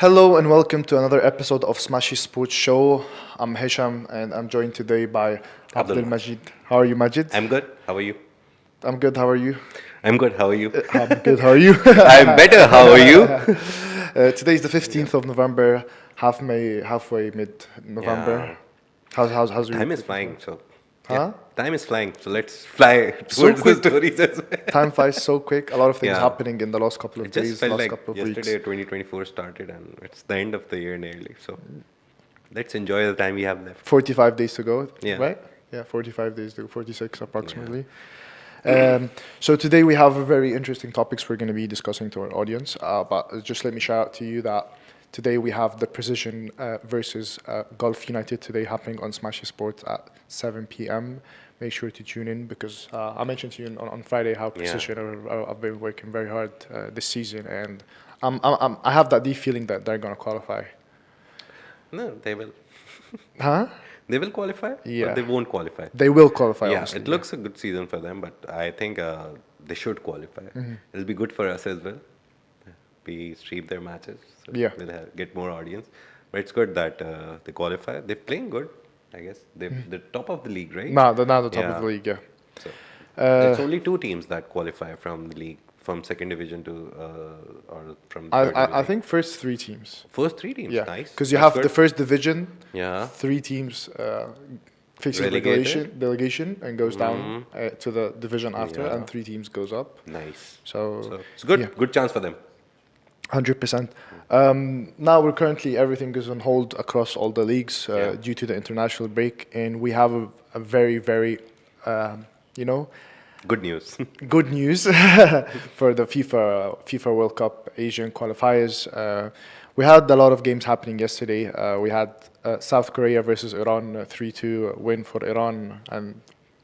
Hello and welcome to another episode of Smashi Sports Show. I'm Hisham and I'm joined today by Abdul Abdul. Majid. How are you, Majid? I'm good. How are you? I'm good. How are you? I'm good. How are you? I'm good. How are you? I'm better. How are you? Today's the 15th of November, halfway mid-November. Yeah. How's your Time is week? flying. So, Huh? time is flying. So let's fly So towards the quick. stories as well. Time flies so quick. A lot of things Yeah. happening in the last couple of It just days, felt last like couple of yesterday, weeks. 2024 started, and it's the end of the year nearly. So let's enjoy the time we have left. 45 days to go, Yeah. right? Yeah, 45 days to go, 46 approximately. So today we have a very interesting topics we're going to be discussing to our audience. But just let me shout out to you that today we have the Precision versus Gulf United today happening on Smashi Sports at 7 p.m. Make sure to tune in because I mentioned to you on Friday how Precision have been working very hard this season, and I have that deep feeling that they're going to qualify. No, they will. Huh? They will qualify, Yeah. but they won't qualify. They will qualify. Yeah, Honestly, it looks a good season for them, but I think they should qualify. It'll be good for us as well. We stream their matches, so Yeah. we'll get more audience. But it's good that they qualify. They're playing good, I guess. They're top of the league, right? Now they're now the top Yeah. of the league. Yeah. So it's only two teams that qualify from the league, from second division to or from third I division. think first three teams. First three teams, Yeah, nice. because you That's have the good. first division, Yeah. three teams faces Relegated. delegation and goes down to the division after, Yeah. and three teams goes up. Nice. So, So it's good. yeah. Good chance for them. 100%. Now we're currently everything is on hold across all the leagues Yeah. due to the international break, and we have a very you know Good news. good news for the FIFA World Cup Asian qualifiers. We had a lot of games happening yesterday. We had South Korea versus Iran, 3-2 win for Iran, and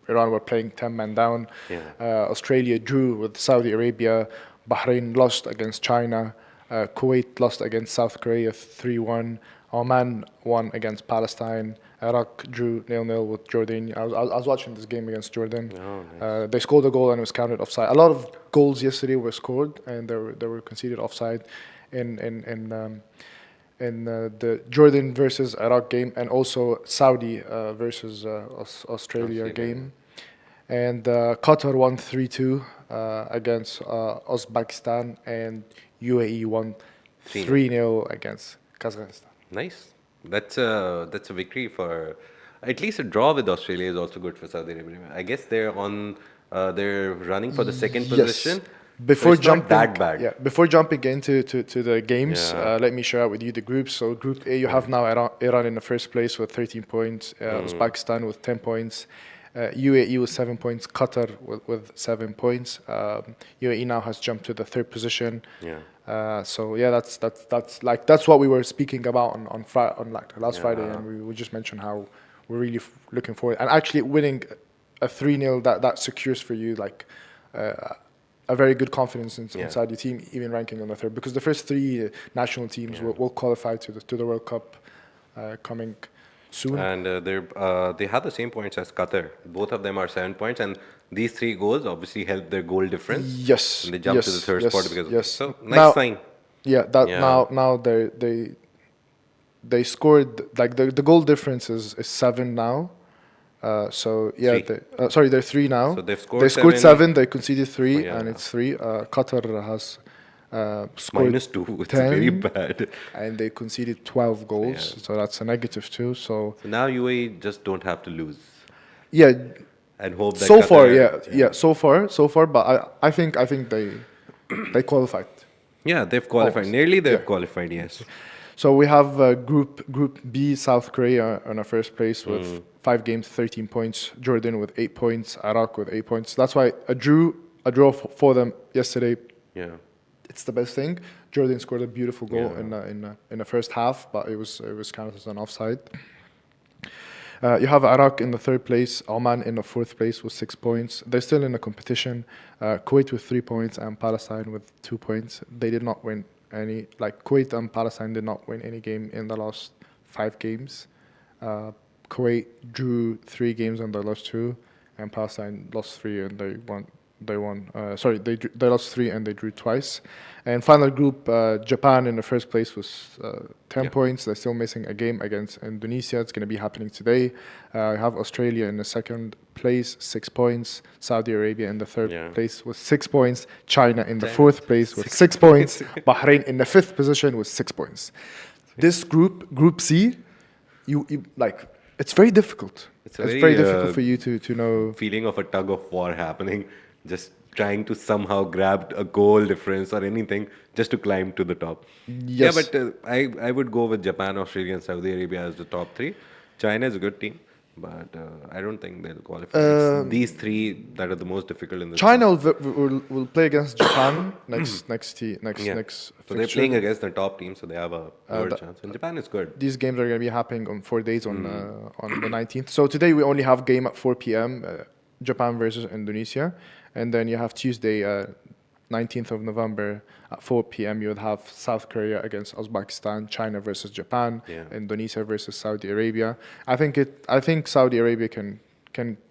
Iran were playing 10 men down. Yeah. Australia drew with Saudi Arabia. Bahrain lost against China. Kuwait lost against South Korea 3-1. Oman won against Palestine. Iraq drew 0-0 with Jordan. I was watching this game against Jordan. Oh, nice. They scored a goal and it was counted offside. A lot of goals yesterday were scored and they were conceded offside in the Jordan versus Iraq game, and also Saudi versus Australia game. And Qatar won 3-2 against Uzbekistan, and UAE won 3-0 against Kyrgyzstan. Nice. That's a victory for at least a draw with Australia is also good for Saudi Arabia. I guess they're running for the second position. Before so it's jumping, not that bad. Yeah, before jumping into to the games, Yeah. let me share with you the groups. So Group A, you have now Iran in the first place with 13 points, Uzbekistan with 10 points, UAE with 7 points, Qatar with 7 points. UAE now has jumped to the third position. Yeah. So yeah, that's what we were speaking about on last Friday, and we just mentioned how we're really looking forward, and actually winning a 3-0 that secures for you a very good confidence inside your team, even ranking on the third, because the first three national teams will qualify to the World Cup coming soon. And they have the same points as Qatar. Both of them are 7 points, and these three goals obviously help their goal difference. Yes, And they jump to the third spot because of it. So nice now, sign. Yeah, now they scored, like the goal difference is 7 now. So yeah, Three. they're 3 now. So they've scored they scored 7, they conceded 3, Yeah. and it's 3. Qatar has scored -2. It's 10, very bad. and they conceded 12 goals, Yeah. so that's a negative 2. So So now UAE just don't have to lose yeah, and hope that so far, Qatar, so far, but I think they qualified. Yeah, they've qualified. Almost. Nearly they've Yeah. qualified, yes. So we have Group B, South Korea in our first place with 5 games, 13 points. Jordan with 8 points. Iraq with 8 points. That's why a draw for them yesterday. Yeah. It's the best thing. Jordan scored a beautiful goal Yeah. in the first half, but it was counted as an offside. You have Iraq in the third place, Oman in the fourth place with 6 points. They're still in the competition. Kuwait with 3 points and Palestine with 2 points. They did not win any. Like Kuwait and Palestine did not win any game in the last 5 games. Kuwait drew 3 games and they lost 2, and Palestine lost 3 and they won they won. Sorry, they lost 3 and they drew twice. And final group, Japan in the first place was 10 Yeah. points. They're still missing a game against Indonesia. It's going to be happening today. We have Australia in the second place, 6 points. Saudi Arabia in the third Yeah. place with 6 points. China in the China, fourth place with 6 points. Bahrain in the fifth position with 6 points. This Group C, you like, it's very difficult. It's It's a very very difficult for you to know. feeling of a tug of war happening, just trying to somehow grab a goal difference or anything just to climb to the top. Yeah, Yes. but I would go with Japan, Australia, and Saudi Arabia as the top 3. China is a good team, but I don't think they'll qualify. It's these 3 that are the most difficult in this. China will play against Japan next Yeah. next So they're fixture. playing against the top team, so they have a good that- chance. And Japan is good. These games are going to be happening on 4 days on the 19th. So today we only have game at 4 p.m. Japan versus Indonesia, and then you have Tuesday, 19th of November at 4 p.m. You would have South Korea against Uzbekistan, China versus Japan, Yeah. Indonesia versus Saudi Arabia. I think Saudi Arabia can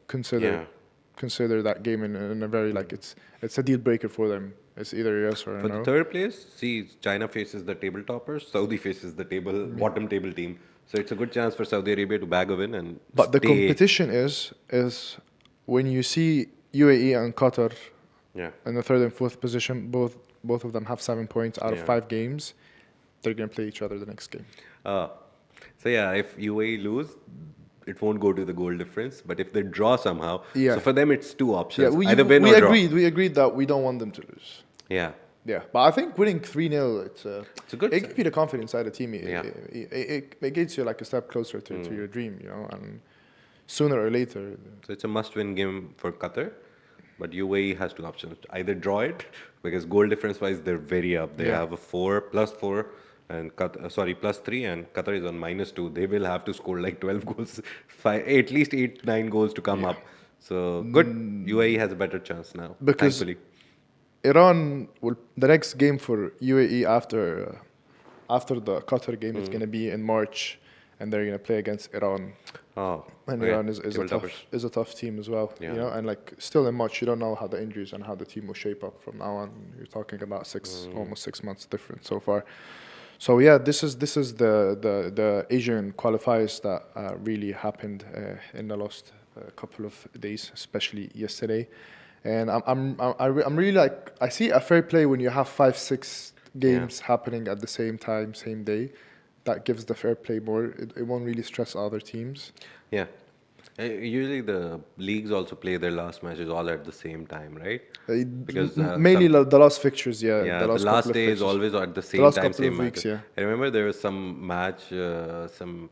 consider that game in a very like it's a deal breaker for them. It's either yes or For no. the third place, see, China faces the table toppers, Saudi faces the bottom table team. So it's a good chance for Saudi Arabia to bag a win and But the stay. competition is when you see UAE and Qatar Yeah. in the third and fourth position, both of them have 7 points out of Yeah. 5 games. They're gonna play each other the next game. So yeah, if UAE lose, it won't go to the goal difference. But if they draw somehow, Yeah. so for them it's 2 options: Yeah, either win or draw. we agreed that we don't want them to lose. Yeah, Yeah, but I think winning 3-0, it's a good. it gives you the confidence inside the team. Yeah. It gets you like a step closer to your dream, you know, and sooner or later. So it's a must-win game for Qatar. But UAE has 2 options: either draw it, because goal difference-wise they're very up. They Yeah. have a 4 +4 and +3, and Qatar is on -2. They will have to score like 12 goals, at least 8-9 goals to come up. So good. UAE has a better chance now, Because thankfully. Iran the next game for UAE after the Qatar game is going to be in March, and they're going to play against Iran. Oh, And okay. Iran Table toppers. is a tough team as well. Yeah. You know, and like still in March, you don't know how the injuries and how the team will shape up from now on. You're talking about almost 6 months difference so far. So yeah, this is the Asian qualifiers that really happened in the last couple of days, especially yesterday. And I'm really like, I see a fair play when you have 5-6 games happening at the same time, same day. That gives the fair play more. It won't really stress other teams. Yeah. Usually the leagues also play their last matches all at the same time, right? Because Mainly the last fixtures, yeah. Yeah, the the last last couple of day is fixtures. always at the same last time, couple same of weeks, matches. yeah. I remember there was some match, some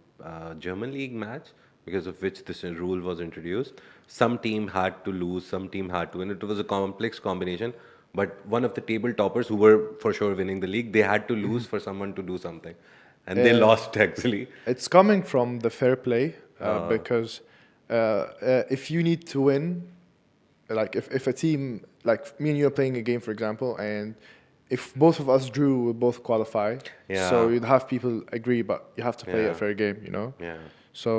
German league match, because of which this rule was introduced. Some team had to lose, some team had to win. It was a complex combination. But one of the table toppers who were for sure winning the league, they had to lose for someone to do something. And they lost actually. It's coming from the fair play because if you need to win, like if a team, like me and you are playing a game, for example, and if both of us drew, we'll both qualify. Yeah. So you'd have people agree, but you have to play a Yeah. fair game, you know? Yeah. So,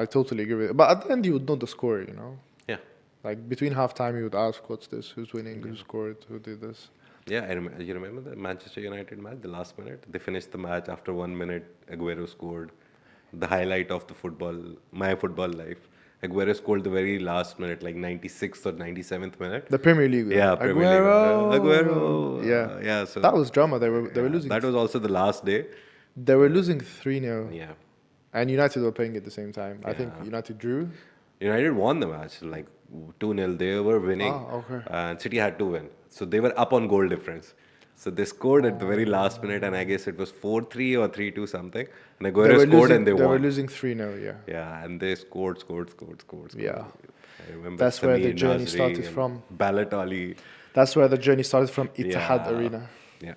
I totally agree with it. But at the end, you would know the score, you know? Yeah. Like between halftime, you would ask, what's this? Who's winning? Who scored? Who did this? Yeah, you remember the Manchester United match, the last minute? They finished the match after 1 minute. Aguero scored. The highlight of my football life. Aguero scored the very last minute, like 96th or 97th minute. The Premier League. Yeah, Premier League. Aguero. Yeah. Yeah, so That was drama. They were losing. that was also the last day. They were losing 3-0. Yeah. And United were playing at the same time. I think Yeah. United drew. United won the match, like 2-0. They were winning. Okay. And City had to win. So they were up on goal difference. So they scored at the very last minute, and I guess it was 4-3 or 3-2 something. And Aguero scored and they They were won. losing 3-0, yeah. Yeah, and they scored. Yeah. I remember That's where the Samir journey Nasri started and from. Balotelli. That's where the journey started from Etihad Yeah. Arena. Yeah.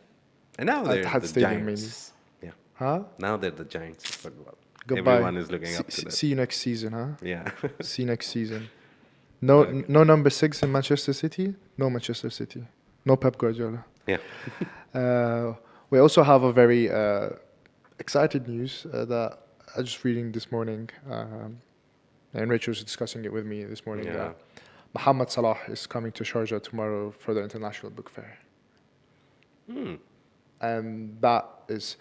And now they're Etihad the Stadium, giants. Yeah. Huh? Now they're the giants of football. Goodbye. Everyone is looking up to them. See you next season, huh? Yeah. See you next season. No number 6 in Manchester City. No Manchester City. No Pep Guardiola. Yeah. We also have a very excited news that I was just reading this morning, and Rachel was discussing it with me this morning. Yeah. Mohamed Salah is coming to Sharjah tomorrow for the International Book Fair. And that is,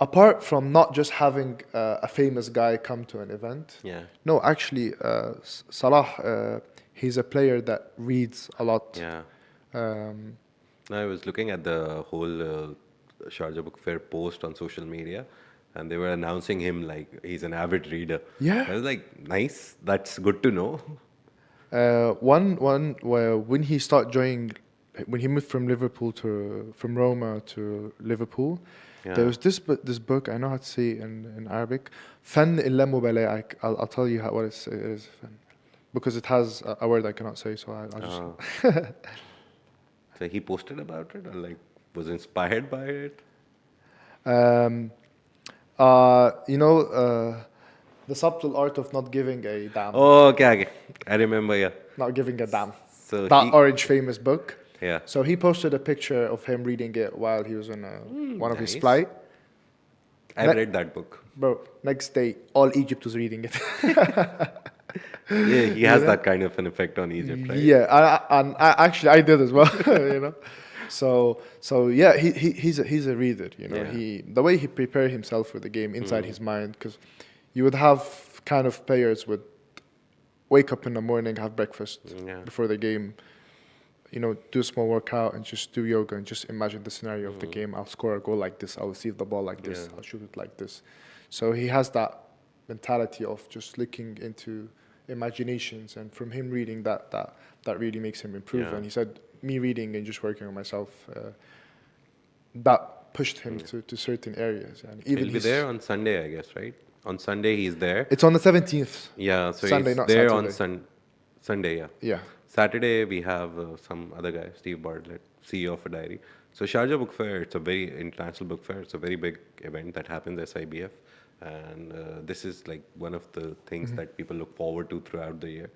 apart from not just having a famous guy come to an event. Yeah. No, actually, Salah, he's a player that reads a lot. Yeah. Um, I was looking at the whole Sharjah Book Fair post on social media, and they were announcing him like he's an avid reader. Yeah. I was like, nice. That's good to know. when he started joining, when he moved from Roma to Liverpool, Yeah. there was this book, I know how to say it in Arabic, فن اللامبالاة. I'll tell you what it is, because it has a word I cannot say, so I'll just. Oh. So he posted about it, or like was inspired by it. The subtle art of not giving a damn. Oh, okay. I remember. Yeah. Not giving a damn. So That orange famous book. Yeah. So he posted a picture of him reading it while he was on one of his nice. flight. I've read that book. Bro, next day, all Egypt was reading it. Yeah, he has that kind of an effect on Egypt, right? Yeah, actually I did as well, So yeah, he's a reader, Yeah. The way he prepared himself for the game inside his mind, because you would have kind of players would wake up in the morning, have breakfast before the game, do a small workout and just do yoga and just imagine the scenario of the game. I'll score a goal like this. I'll receive the ball like this. I'll shoot it like this. So he has that mentality of just looking into imaginations, and from him reading that really makes him improve. Yeah. And he said, me reading and just working on myself, that pushed him to certain areas. And even He'll be there on Sunday, I guess, right? On Sunday, he's there. It's on the 17th. Yeah, so Sunday, he's not there Saturday. on Sunday, yeah. Yeah. Saturday, we have some other guy, Steve Bartlett, CEO of a diary. So Sharjah Book Fair, it's a very international book fair. It's a very big event that happens at SIBF. And this is like one of the things that people look forward to throughout the year.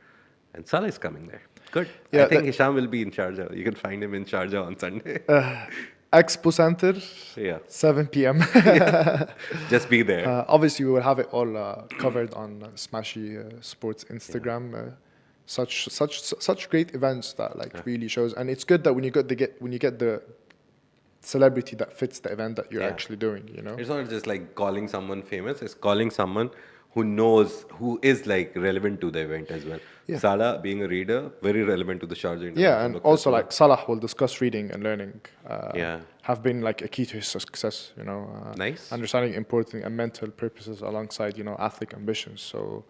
And Salah is coming there. Good. Yeah, I think Hisham will be in Sharjah. You can find him in Sharjah on Sunday. Expo Center, Yeah. 7 p.m. Just be there. Obviously, we will have it all covered on Smashi Sports Instagram. Such great events that really shows, and it's good that when you get the celebrity that fits the event that you're actually doing. It's not just like calling someone famous, it's calling someone who knows, who is like relevant to the event as well. Yeah. Salah, being a reader, very relevant to the Sharjah International Yeah, and Book also Festival. like Salah will discuss reading and learning. Yeah. Have been like a key to his success. Nice. Understanding important and mental purposes alongside athletic ambitions. So.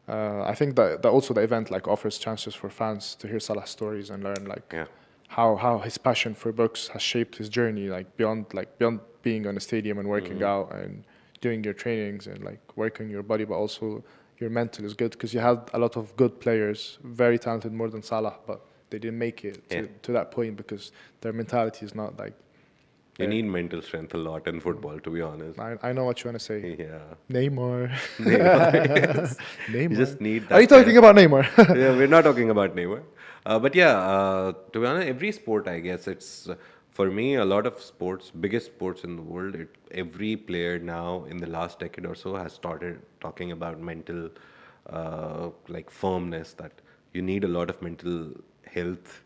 I think that also the event offers chances for fans to hear Salah's stories and learn how his passion for books has shaped his journey, beyond being on a stadium and working out and doing your trainings and working your body, but also your mental is good, because you had a lot of good players, very talented, more than Salah, but they didn't make it to that point because their mentality is not You need mental strength a lot in football, to be honest. I know what you want to say. Yeah. Neymar. Neymar. Neymar. You just need that. Are you talking about Neymar? Yeah, we're not talking about Neymar. But yeah, to be honest, every sport, I guess, it's, for me, a lot of sports, biggest sports in the world, every player now in the last decade or so has started talking about mental, firmness, that you need a lot of mental health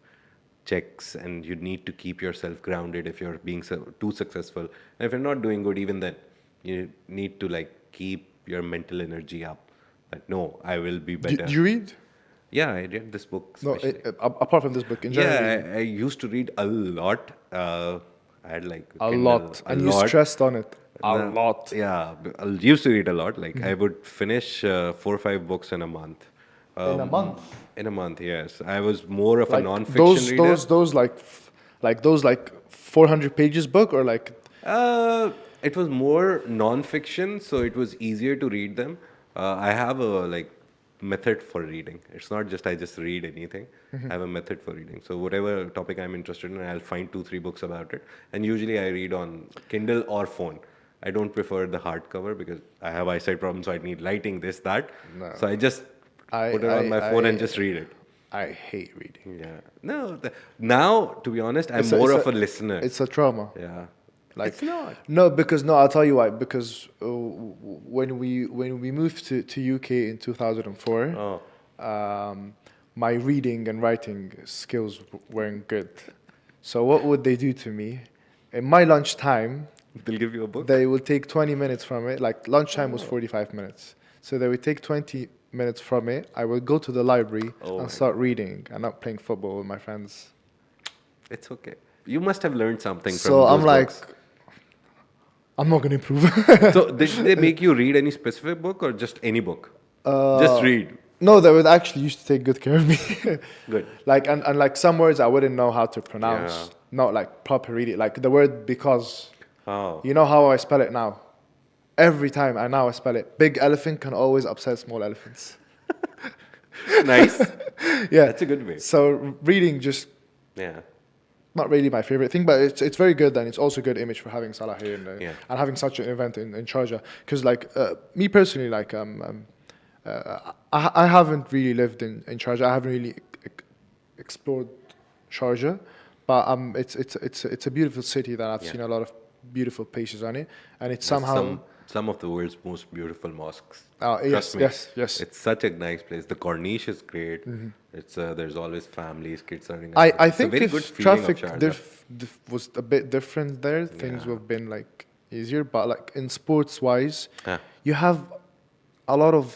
checks, and you need to keep yourself grounded if you're being too successful. And if you're not doing good, even then, you need to keep your mental energy up. That no, I will be better. Do you read? Yeah, I read this book. No, Especially. apart from this book, in general. Yeah, I used to read a lot. I had a Kindle, lot, and you stressed on it. A lot. Yeah, I used to read a lot. I would finish 4 or 5 books in a month. In a month. In a month, yes. I was more of a non-fiction reader. Those 400 pages book, or It was more non-fiction, so it was easier to read them. I have a method for reading. It's not just I just read anything. I have a method for reading. So whatever topic I'm interested in, I'll find 2-3 books about it. And usually I read on Kindle or phone. I don't prefer the hardcover because I have eyesight problems, so I need lighting, this, that. No. So I just put it on my phone and just read it. I hate reading. Yeah. No. Now, to be honest, I'm more of a listener. It's a trauma. Yeah. It's not. No, I'll tell you why. Because when we moved to UK in 2004, my reading and writing skills weren't good. So what would they do to me? In my lunchtime, They'll give you a book. they will take 20 minutes from it. Like lunchtime was 45 minutes. So they would take 20 minutes from it. I would go to the library Oh my and start reading and not playing football with my friends. It's okay. You must have learned something from So I'm those like, books. I'm not going to improve. So did they make you read any specific book or just any book? Just read. No, they would actually used to take good care of me. Good. Like, and like some words I wouldn't know how to pronounce. Yeah. Not like proper reading. Like the word because. Oh. You know how I spell it now? Every time I spell it. Big elephant can always upset small elephants. Nice. Yeah. That's a good way. So reading just Yeah. not really my favorite thing, but it's very good, and it's also good image for having Salah here Yeah. and having such an event in Sharjah. Because like me personally, like I haven't really lived in Sharjah. I haven't really explored Sharjah, but it's a beautiful city that I've Yeah. seen a lot of beautiful places on it, and it's There's somehow. some of the world's most beautiful mosques. Yes, Trust me. yes. It's such a nice place. The Corniche is great. It's there's always families, kids running. I It's think a very if good feeling traffic of Sharjah. was a bit different there, things Yeah. would have been like easier. But like in sports wise, Ah. you have a lot of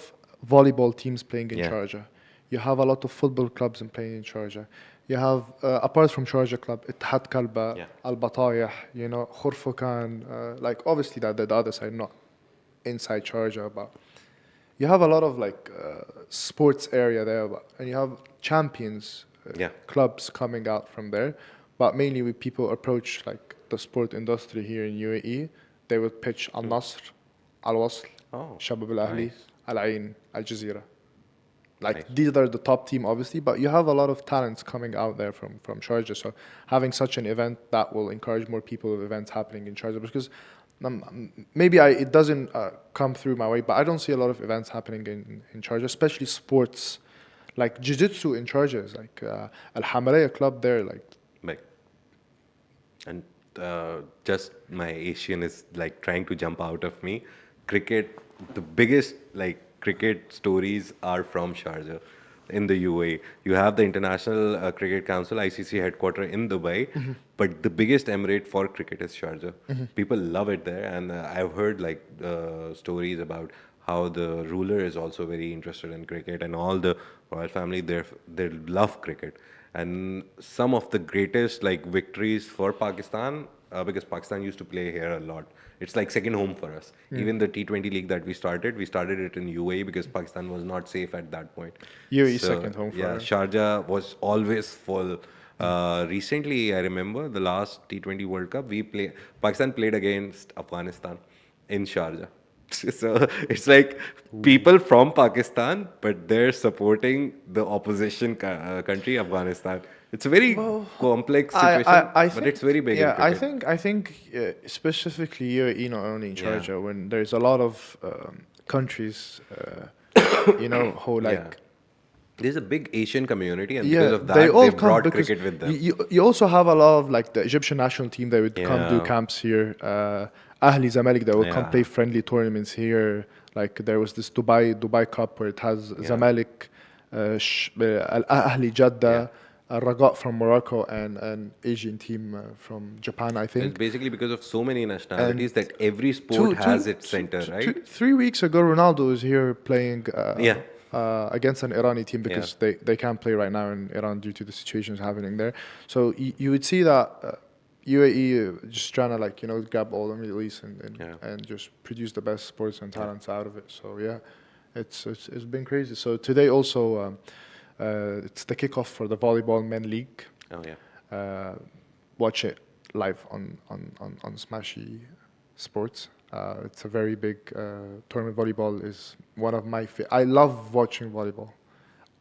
volleyball teams playing in Yeah. Sharjah. You have a lot of football clubs and playing in Sharjah. You have apart from Sharjah club, Ittihad Kalba, Yeah. Al Batayah, Khurfukan, like obviously that the other side, not inside Sharjah, but you have a lot of like sports area there, and you have champions Yeah. clubs coming out from there. But mainly when people approach like the sport industry here in UAE, they would pitch Al Nasr, Al Wasl, Oh, Shabab Al Ahli, nice. Al Ain, Al Jazeera. Like Nice. these are the top team, obviously, but you have a lot of talents coming out there from Sharjah. So having such an event that will encourage more people of events happening in Sharjah, because maybe it doesn't come through my way, but I don't see a lot of events happening in Sharjah, especially sports. Like jiu-jitsu in Sharjah is like Al Hamaraya club there, like Like, and just my Asian is like trying to jump out of me. Cricket, the biggest like cricket stories are from Sharjah in the UAE. You have the International Cricket Council, ICC headquarter in Dubai, but the biggest emirate for cricket is Sharjah. People love it there, and I've heard like stories about how the ruler is also very interested in cricket, and all the royal family they love cricket. And some of the greatest like victories for Pakistan, because Pakistan used to play here a lot. It's like second home for us. Even the T20 league that we started it in UAE because Pakistan was not safe at that point. UAE second home for Yeah, us. Sharjah was always full. Recently, I remember the last T20 World Cup, Pakistan played against Afghanistan in Sharjah. So it's like people from Pakistan, but they're supporting the opposition country, Afghanistan. It's a very complex situation, but it's very big. Yeah, in cricket. I think specifically UAE, not only in Sharjah, when there's a lot of countries, who like. Yeah. There's a big Asian community, and Yeah, because of that, they all they come brought because cricket with them. you also have a lot of like the Egyptian national team. They would come do Yeah. camps here. Ahli Zamalek, they will come Yeah. play friendly tournaments here. Like there was this Dubai Cup where it has Zamalek, Al Ahli Jeddah, Al Ragat from Morocco, and an Asian team from Japan, I It's think. basically because of so many nationalities And that every sport has its center, right? 3 weeks ago, Ronaldo was here playing Yeah. against an Irani team because they can't play right now in Iran due to the situations happening there. So you would see that UAE just trying to grab all the Middle East and just produce the best sports and talents out of it. So yeah, it's been crazy. So today also it's the kickoff for the volleyball men league. Oh yeah. Watch it live on Smashi Sports. It's a very big tournament. Volleyball is one of my I love watching volleyball.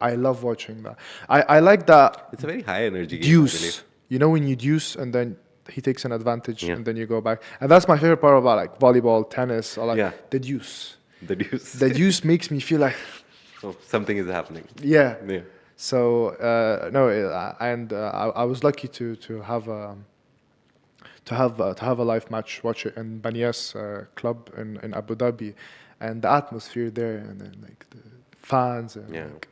I love watching that. I like that It's a very high energy game. deuce. You know when you deuce and then he takes an advantage Yeah. and then you go back. And that's my favorite part about like volleyball, tennis, or like Yeah. the deuce. The deuce. The deuce makes me feel like Oh, something is happening. yeah. Yeah. So I was lucky to have a live match, watch it in Banias club in Abu Dhabi, and the atmosphere there, and then like the fans, and Yeah. like,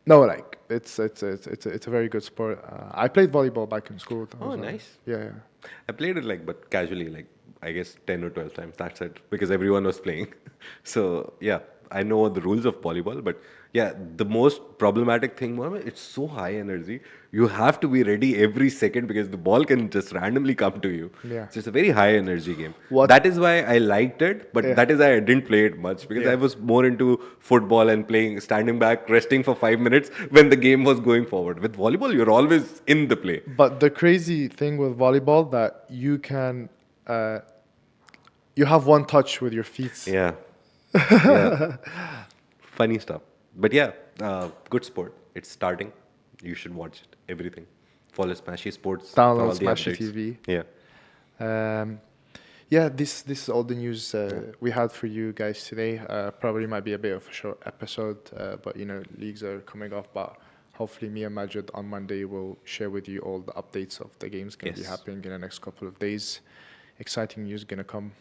No, like it's a very good sport. I played volleyball back in school. Oh, nice. Yeah, yeah. I played it like, but casually, like I guess 10 or 12 times. That's it, because everyone was playing. So yeah, I know the rules of volleyball, but yeah, the most problematic thing, Mohammed, it's so high energy. You have to be ready every second because the ball can just randomly come to you. Yeah. So it's a very high energy game. What- That is why I liked it, but Yeah. that is why I didn't play it much because Yeah. I was more into football and playing, standing back, resting for 5 minutes when the game was going forward. With volleyball, you're always in the play. But the crazy thing with volleyball that you can, you have one touch with your feet. Yeah. Yeah. Funny stuff. But yeah, good sport. It's starting. You should watch it. Everything. Follow Smashy Sports for Download all the Smashi updates. TV. Yeah. Yeah, this is all the news we had for you guys today. Probably might be a bit of a short episode, but leagues are coming off. But hopefully, me and Majid on Monday will share with you all the updates of the games going to be Yes. happening in the next couple of days. Exciting news going to come.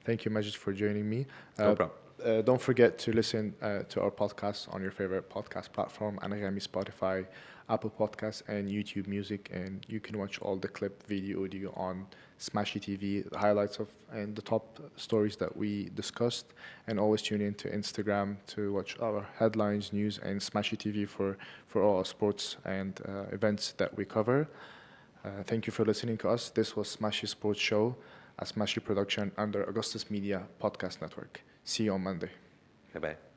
Thank you, Majid, for joining me. No problem. Don't forget to listen to our podcast on your favorite podcast platform, Anagami, Spotify, Apple Podcasts, and YouTube Music. And you can watch all the clip, video, audio on Smashi TV, the highlights of and the top stories that we discussed. And always tune in to Instagram to watch our headlines, news, and Smashi TV for all our sports and events that we cover. Thank you for listening to us. This was Smashi Sports Show, a Smashi production under Augustus Media Podcast Network. See you on Monday. Bye bye.